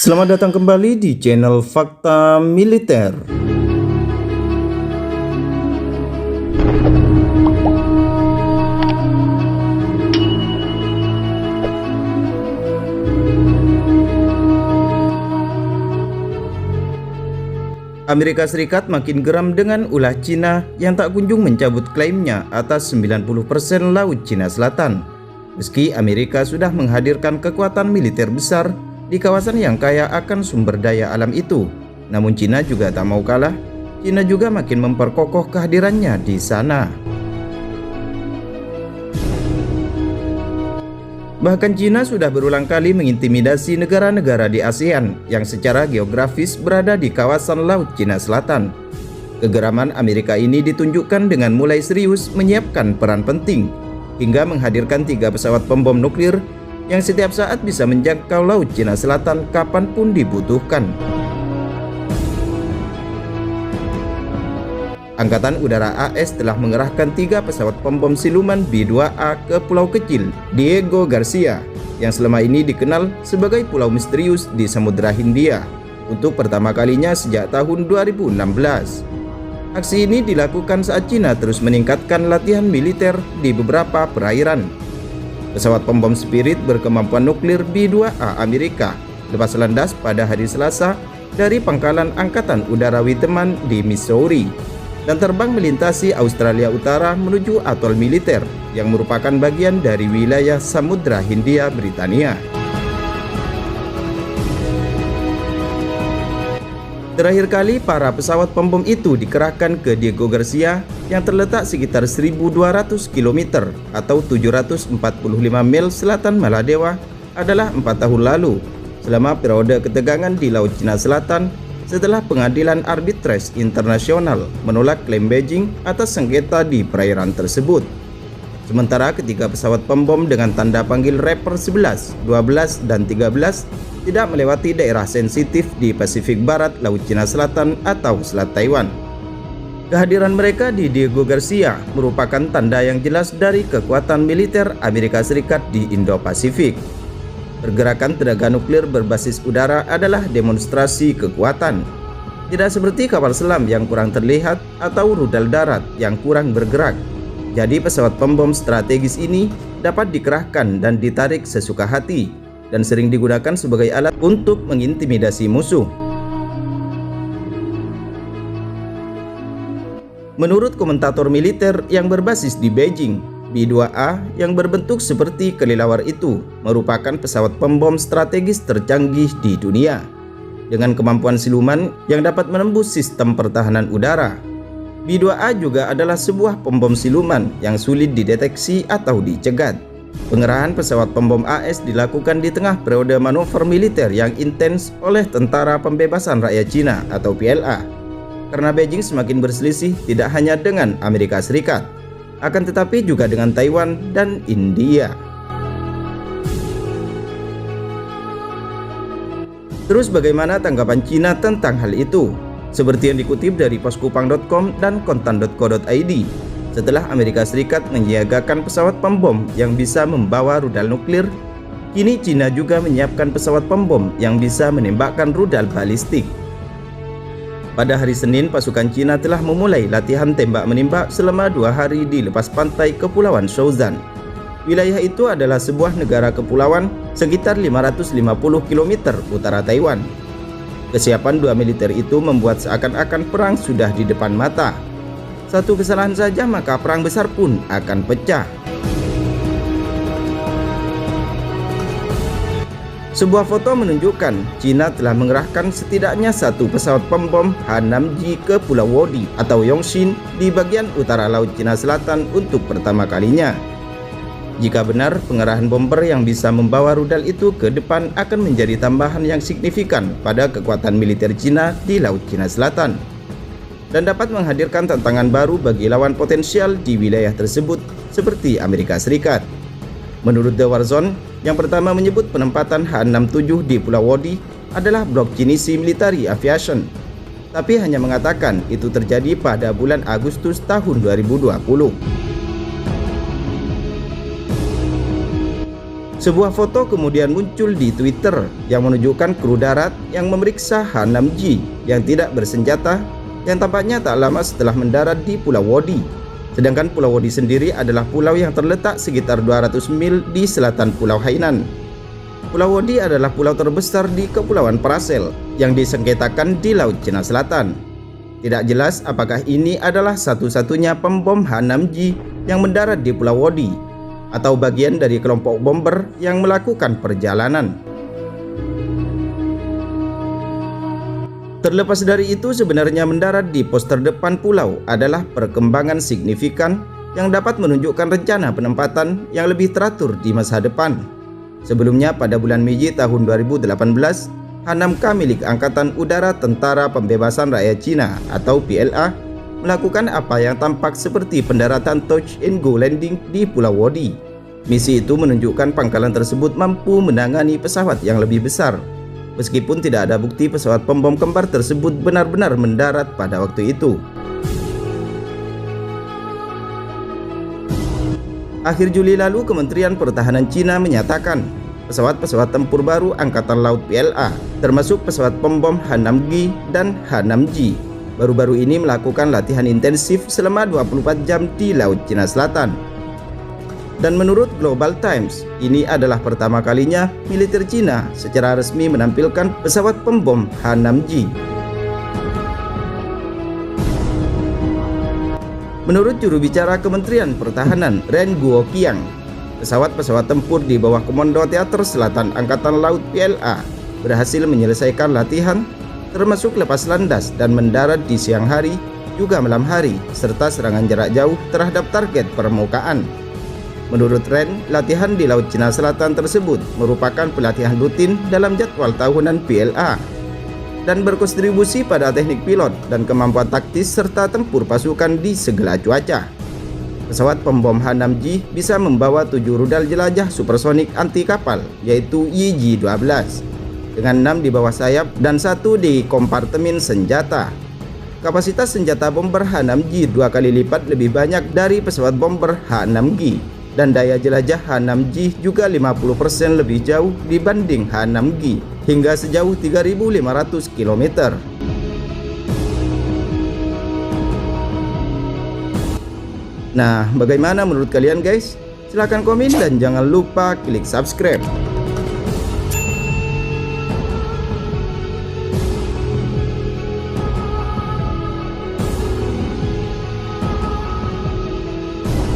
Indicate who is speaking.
Speaker 1: Selamat datang kembali di channel Fakta Militer. Amerika Serikat makin geram dengan ulah Cina yang tak kunjung mencabut klaimnya atas 90% Laut Cina Selatan. Meski Amerika sudah menghadirkan kekuatan militer besar di kawasan yang kaya akan sumber daya alam itu, namun Cina juga tak mau kalah. Cina juga makin memperkokoh kehadirannya di sana. Bahkan Cina sudah berulang kali mengintimidasi negara-negara di ASEAN yang secara geografis berada di kawasan Laut Cina Selatan. Kegeraman Amerika ini ditunjukkan dengan mulai serius menyiapkan peran penting hingga menghadirkan 3 pesawat pembom nuklir yang setiap saat bisa menjangkau Laut Cina Selatan kapanpun dibutuhkan. Angkatan Udara AS telah mengerahkan 3 pesawat pembom siluman B-2A ke pulau kecil Diego Garcia yang selama ini dikenal sebagai pulau misterius di Samudra Hindia untuk pertama kalinya sejak tahun 2016. Aksi ini dilakukan saat Cina terus meningkatkan latihan militer di beberapa perairan. Pesawat pembom Spirit berkemampuan nuklir B-2A Amerika lepas landas pada hari Selasa dari pangkalan Angkatan Udara Whiteman di Missouri dan terbang melintasi Australia Utara menuju atol militer yang merupakan bagian dari wilayah Samudra Hindia Britania. Terakhir kali para pesawat pembom itu dikerahkan ke Diego Garcia yang terletak sekitar 1.200 km atau 745 mil selatan Maladewa adalah 4 tahun lalu, selama periode ketegangan di Laut Cina Selatan setelah Pengadilan Arbitrase Internasional menolak klaim Beijing atas sengketa di perairan tersebut. Sementara ketiga pesawat pembom dengan tanda panggil Raptor 11, 12, dan 13 tidak melewati daerah sensitif di Pasifik Barat Laut Cina Selatan atau Selat Taiwan. Kehadiran mereka di Diego Garcia merupakan tanda yang jelas dari kekuatan militer Amerika Serikat di Indo-Pasifik. Pergerakan tenaga nuklir berbasis udara adalah demonstrasi kekuatan. Tidak seperti kapal selam yang kurang terlihat atau rudal darat yang kurang bergerak. Jadi pesawat pembom strategis ini dapat dikerahkan dan ditarik sesuka hati dan sering digunakan sebagai alat untuk mengintimidasi musuh. Menurut komentator militer yang berbasis di Beijing, B-2A yang berbentuk seperti kelelawar itu merupakan pesawat pembom strategis tercanggih di dunia dengan kemampuan siluman yang dapat menembus sistem pertahanan udara. B-2A juga adalah sebuah pembom siluman yang sulit dideteksi atau dicegat. Pengerahan pesawat pembom AS dilakukan di tengah periode manuver militer yang intens oleh Tentara Pembebasan Rakyat Cina atau PLA, karena Beijing semakin berselisih tidak hanya dengan Amerika Serikat, akan tetapi juga dengan Taiwan dan India. Terus bagaimana tanggapan Cina tentang hal itu? Seperti yang dikutip dari poskupang.com dan kontan.co.id, setelah Amerika Serikat menyiagakan pesawat pembom yang bisa membawa rudal nuklir, kini Cina juga menyiapkan pesawat pembom yang bisa menembakkan rudal balistik. Pada hari Senin, pasukan Cina telah memulai latihan tembak-menembak selama 2 hari di lepas pantai Kepulauan Shouzan. Wilayah itu adalah sebuah negara kepulauan sekitar 550 km utara Taiwan. Kesiapan 2 militer itu membuat seakan-akan perang sudah di depan mata. Satu kesalahan saja maka perang besar pun akan pecah. Sebuah foto menunjukkan Cina telah mengerahkan setidaknya 1 pesawat pembom H-6J ke Pulau Wodi atau Yongxin di bagian utara Laut Cina Selatan untuk pertama kalinya. Jika benar, pengerahan bomber yang bisa membawa rudal itu ke depan akan menjadi tambahan yang signifikan pada kekuatan militer Cina di Laut Cina Selatan dan dapat menghadirkan tantangan baru bagi lawan potensial di wilayah tersebut seperti Amerika Serikat. Menurut The War Zone, yang pertama menyebut penempatan H-67 di Pulau Wodi adalah blok Chinese Military Aviation, tapi hanya mengatakan itu terjadi pada bulan Agustus tahun 2020. Sebuah foto kemudian muncul di Twitter yang menunjukkan kru darat yang memeriksa H-6J yang tidak bersenjata yang tampaknya tak lama setelah mendarat di Pulau Wadi. Sedangkan Pulau Wadi sendiri adalah pulau yang terletak sekitar 200 mil di selatan Pulau Hainan. Pulau Wadi adalah pulau terbesar di Kepulauan Paracel yang disengketakan di Laut Cina Selatan. Tidak jelas apakah ini adalah satu-satunya pembom H-6J yang mendarat di Pulau Wadi atau bagian dari kelompok bomber yang melakukan perjalanan. Terlepas dari itu, sebenarnya mendarat di pos terdepan pulau adalah perkembangan signifikan yang dapat menunjukkan rencana penempatan yang lebih teratur di masa depan. Sebelumnya pada bulan Mei tahun 2018, H-6K milik Angkatan Udara Tentara Pembebasan Rakyat Cina atau PLA melakukan apa yang tampak seperti pendaratan touch and go landing di Pulau Wadi. Misi itu menunjukkan pangkalan tersebut mampu menangani pesawat yang lebih besar, meskipun tidak ada bukti pesawat pembom kembar tersebut benar-benar mendarat pada waktu itu. Akhir Juli lalu, Kementerian Pertahanan Cina menyatakan pesawat-pesawat tempur baru Angkatan Laut PLA, termasuk pesawat pembom H-6G dan H-6J, baru-baru ini melakukan latihan intensif selama 24 jam di Laut Cina Selatan. Dan menurut Global Times, ini adalah pertama kalinya militer Cina secara resmi menampilkan pesawat pembom H-6J. Menurut juru bicara Kementerian Pertahanan Ren Guoqiang, pesawat-pesawat tempur di bawah Komando Teater Selatan Angkatan Laut PLA berhasil menyelesaikan latihan, termasuk lepas landas dan mendarat di siang hari, juga malam hari, serta serangan jarak jauh terhadap target permukaan. Menurut Ren, latihan di Laut Cina Selatan tersebut merupakan pelatihan rutin dalam jadwal tahunan PLA dan berkontribusi pada teknik pilot dan kemampuan taktis serta tempur pasukan di segala cuaca. Pesawat pembom H-6J bisa membawa 7 rudal jelajah supersonik anti kapal, yaitu YJ-12, dengan 6 di bawah sayap dan 1 di kompartemen senjata. Kapasitas senjata bomber H-6J 2 kali lipat lebih banyak dari pesawat bomber H-6G, dan daya jelajah H-6J juga 50% lebih jauh dibanding H-6G, hingga sejauh 3.500 km. Nah, bagaimana menurut kalian guys? Silahkan komen dan jangan lupa klik subscribe.